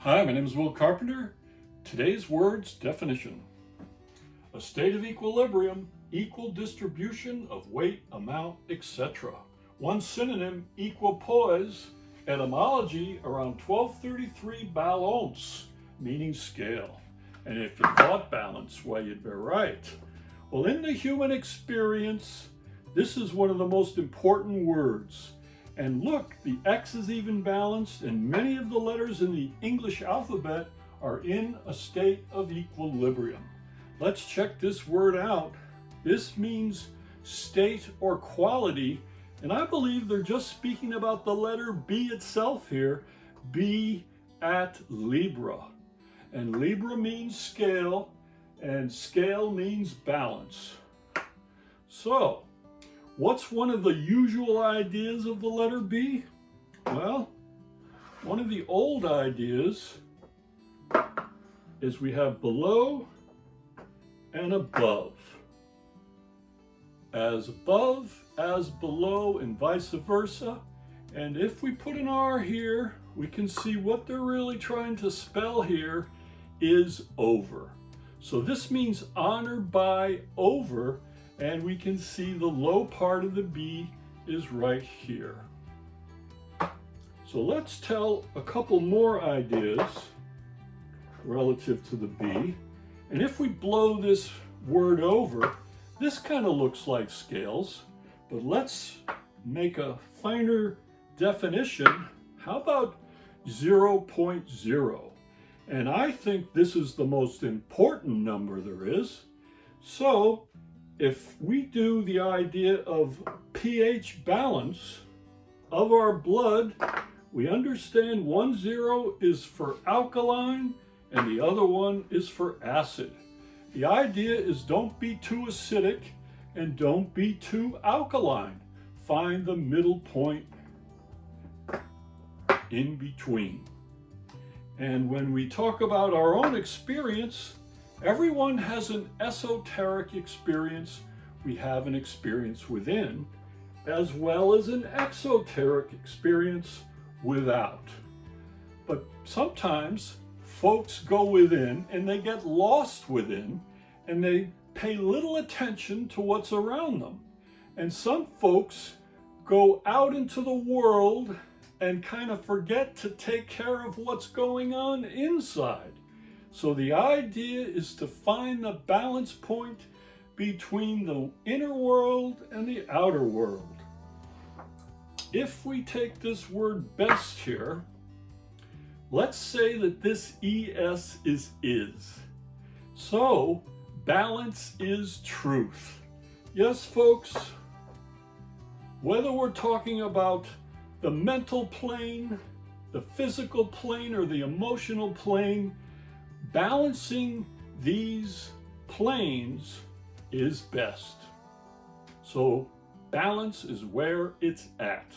Hi, my name is Will Carpenter. Today's words definition. A state of equilibrium, equal distribution of weight, amount, etc. One synonym, equipoise, etymology around 1233 balance, meaning scale. And if you thought balance, well, you'd be right. Well, in the human experience, this is one of the most important words. And look, the X is even balanced, and many of the letters in the English alphabet are in a state of equilibrium. Let's check this word out. This means state or quality, and I believe they're just speaking about the letter B itself here, B at Libra. And Libra means scale, and scale means balance. So, what's one of the usual ideas of the letter B? Well, one of the old ideas is we have below and above. As above, as below, and vice versa. And if we put an R here, we can see what they're really trying to spell here is over. So this means honor by over. And we can see the low part of the B is right here. So let's tell a couple more ideas relative to the B. And if we blow this word over, this kind of looks like scales, but let's make a finer definition. How about 0.0? And I think this is the most important number there is. So if we do the idea of pH balance of our blood, we understand 10 is for alkaline and the other one is for acid. The idea is don't be too acidic and don't be too alkaline. Find the middle point in between. And when we talk about our own experience, everyone has an esoteric experience. We have an experience within, as well as an exoteric experience without. But sometimes folks go within and they get lost within and they pay little attention to what's around them. And some folks go out into the world and kind of forget to take care of what's going on inside. So the idea is to find the balance point between the inner world and the outer world. If we take this word best here, let's say that this ES is is. So balance is truth. Yes, folks, whether we're talking about the mental plane, the physical plane, or the emotional plane, balancing these planes is best. So balance is where it's at.